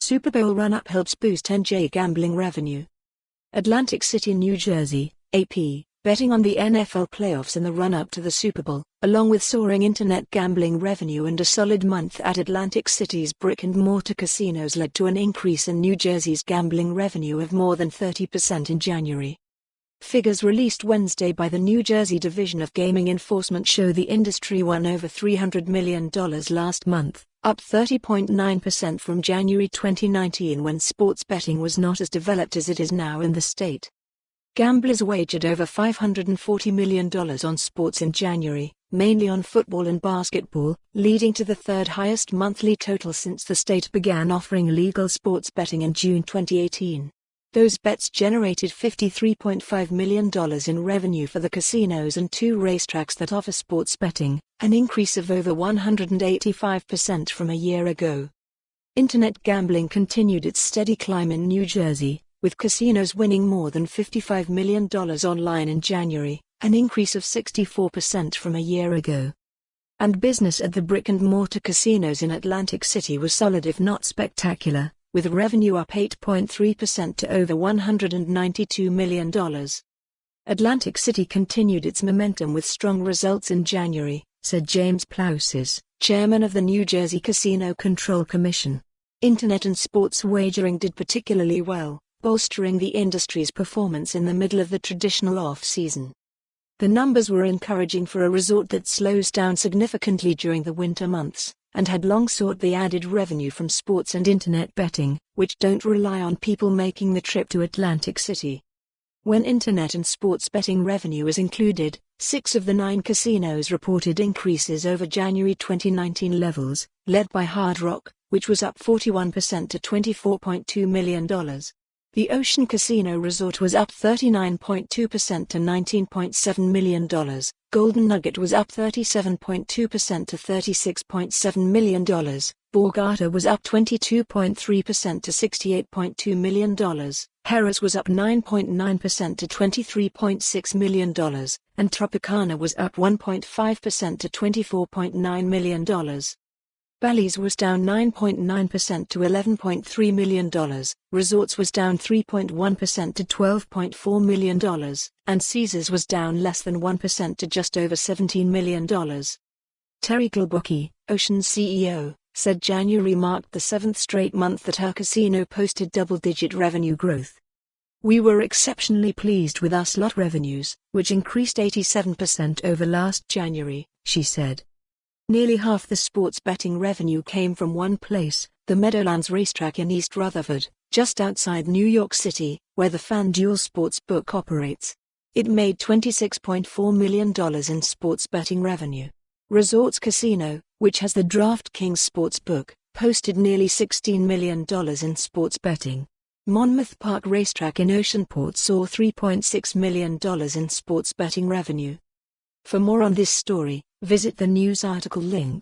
Super Bowl run-up helps boost NJ gambling revenue. Atlantic City, New Jersey, AP, betting on the NFL playoffs in the run-up to the Super Bowl, along with soaring internet gambling revenue and a solid month at Atlantic City's brick-and-mortar casinos led to an increase in New Jersey's gambling revenue of more than 30% in January. Figures released Wednesday by the New Jersey Division of Gaming Enforcement show the industry won over $300 million last month, up 30.9% from January 2019 when sports betting was not as developed as it is now in the state. Gamblers wagered over $540 million on sports in January, mainly on football and basketball, leading to the third highest monthly total since the state began offering legal sports betting in June 2018. Those bets generated $53.5 million in revenue for the casinos and 2 racetracks that offer sports betting, an increase of over 185% from a year ago. Internet gambling continued its steady climb in New Jersey, with casinos winning more than $55 million online in January, an increase of 64% from a year ago. And business at the brick-and-mortar casinos in Atlantic City was solid if not spectacular, with revenue up 8.3% to over $192 million. Atlantic City continued its momentum with strong results in January, said James Plousis, chairman of the New Jersey Casino Control Commission. Internet and sports wagering did particularly well, bolstering the industry's performance in the middle of the traditional off-season. The numbers were encouraging for a resort that slows down significantly during the winter months, and had long sought the added revenue from sports and internet betting, which don't rely on people making the trip to Atlantic City. When internet and sports betting revenue is included, 6 of the 9 casinos reported increases over January 2019 levels, led by Hard Rock, which was up 41% to $24.2 million. The Ocean Casino Resort was up 39.2% to $19.7 million, Golden Nugget was up 37.2% to $36.7 million, Borgata was up 22.3% to $68.2 million, Harris was up 9.9% to $23.6 million, and Tropicana was up 1.5% to $24.9 million. Bally's was down 9.9% to $11.3 million, Resorts was down 3.1% to $12.4 million, and Caesars was down less than 1% to just over $17 million. Terry Gilbocki, Ocean's CEO, said January marked the 7th straight month that her casino posted double-digit revenue growth. "We were exceptionally pleased with our slot revenues, which increased 87% over last January," she said. Nearly half the sports betting revenue came from one place, the Meadowlands racetrack in East Rutherford, just outside New York City, where the FanDuel Sportsbook operates. It made $26.4 million in sports betting revenue. Resorts Casino, which has the DraftKings Sportsbook, posted nearly $16 million in sports betting. Monmouth Park Racetrack in Oceanport saw $3.6 million in sports betting revenue. For more on this story, visit the news article link.